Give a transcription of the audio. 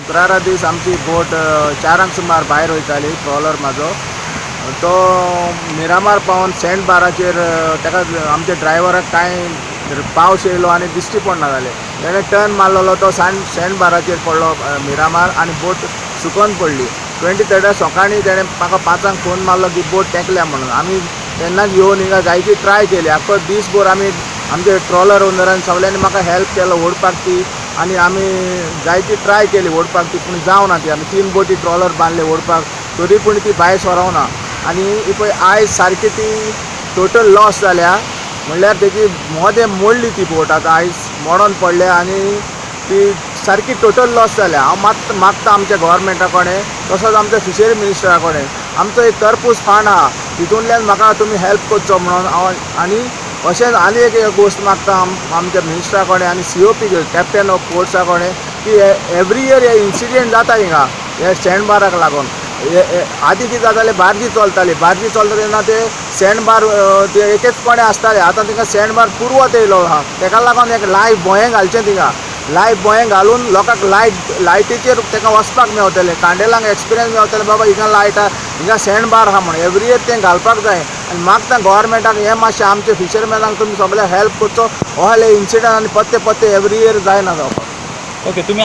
शुक्रारा दीस आमची बोट 4 सुमार भायर वयताली ट्रॉलर म्हाजो तो मिरामार पावन सँड बाराचेर ताका आमच्या ड्रायव्हराक काय पावस येयलो आनी दिश्टी पडना जालें तेणें टर्न मारलेलो तो सँड बाराचेर पडलो मिरामार आनी बोट सुकून पडली 23 सकाळीं तेणें म्हाका 5 फोन मारलो की बोट तेंकल्या म्हणून आमी तेन्नाच येवन हिंगा जायती ट्राय केली आख्खो दिसभर आमी आमचे ट्रॉलर ओनरान सगळ्यांनी म्हाका हेल्प केलो ओडपाक ती आनी आमी जायती ट्राय केली ओडपाक ती पूण जावना ती आमी 3 बोटी ट्रॉलर बांदले ओडपाक तरी पूण ती भायर सोरोना आनी ही पळय आयज सारकी ती टोटल लॉस जाल्या म्हणल्यार तेजी मोदें मोडली ती बोट आतां आयज मोडोन पडले आनी ती सारकी टोटल लॉस जाल्या हांव मागता आमच्या गव्हर्मेंटा कडेन तसोच आमच्या फिशरी मिनिस्टरा कडेन आमचो एक तरपूज फंड आहा तितूंतल्यान म्हाका तुमी हेल्प करचो म्हणून हांव आनी अशेंच आनी एक गोश्ट मागता आमच्या मिनिस्टरा कडेन आनी COP कॅप्टन ऑफ पोर्ट्सा कडेन की एवरी इयर हे इन्सिडेंट जाता हिंगा हे सँड बाराक लागून आदीं कितें जातालें बार्जी चलता तेन्ना ते सँड बार ते एकेचपणे आसताले आतां तिंगा सँड बार पुरवत येयलो आहा तेका लागून एक लायव्ह बोयें घालचें तिंगा लायव्ह बोयें घालून लोकांक लायटीचेर ताका वचपाक मेवतलें कांडेलांक एक्सपिरियन्स मेवतलें बाबा हिंगा लायट आहा हिंगा सँड बार आहा म्हणून एवरी इयर तें घालपाक जाय आनी मागता गव्हर्मेंटाक हें मातशें आमचे फिशरमॅनांक तुमी सगळे हेल्प करचो हो जाल्यार इन्सिडंट आनी पत्ते एवरी इयर जायना जावपाक. ओके तुम्ही